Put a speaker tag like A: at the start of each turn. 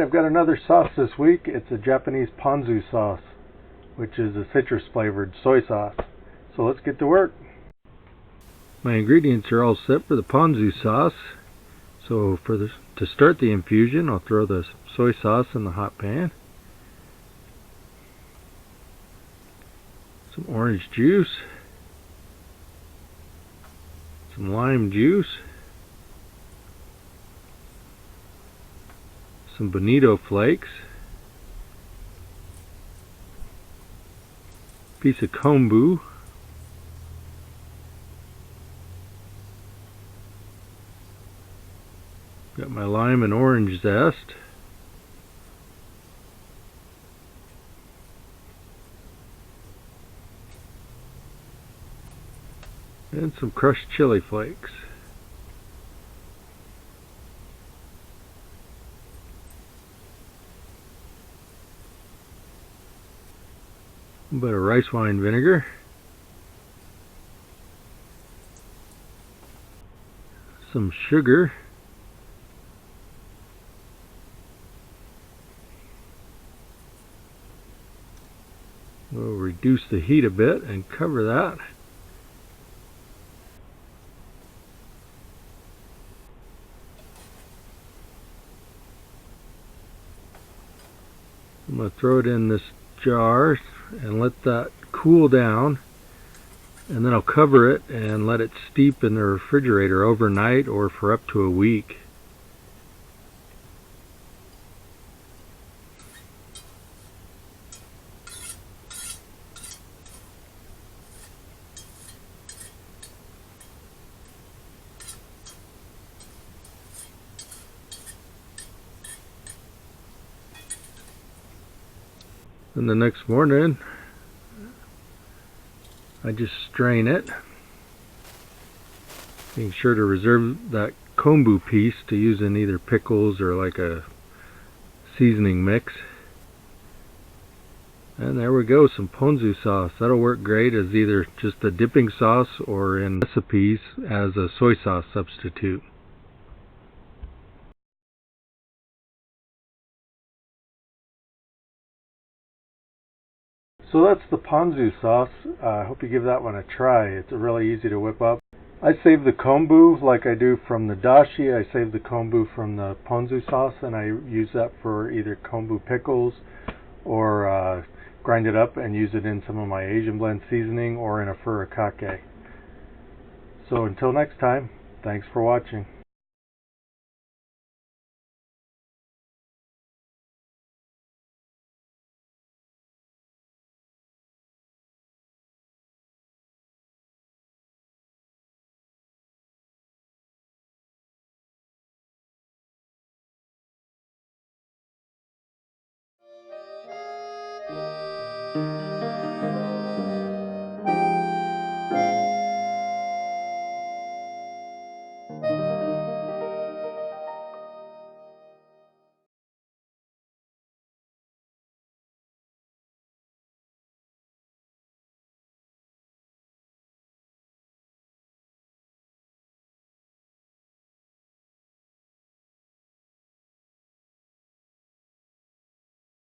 A: I've got another sauce this week. It's a Japanese Ponzu Sauce, which is a citrus flavored soy sauce. So let's get to work. My ingredients are all set for the Ponzu Sauce. So to start the infusion, I'll throw the soy sauce in the hot pan. Some orange juice. Some lime juice. Some bonito flakes, piece of kombu, got my lime and orange zest, and some crushed chili flakes. A bit of rice wine vinegar, some sugar, we'll reduce the heat a bit and cover that. I'm going to throw it in this jar and let that cool down, and then I'll cover it and let it steep in the refrigerator overnight or for up to a week. Then the next morning, I just strain it, being sure to reserve that kombu piece to use in either pickles or like a seasoning mix. And there we go, some ponzu sauce. That'll work great as either just a dipping sauce or in recipes as a soy sauce substitute. So that's the Ponzu Sauce. I hope you give that one a try. It's really easy to whip up. I save the kombu like I do from the dashi. I save the kombu from the Ponzu Sauce, and I use that for either kombu pickles or grind it up and use it in some of my Asian blend seasoning or in a furikake. So until next time, thanks for watching.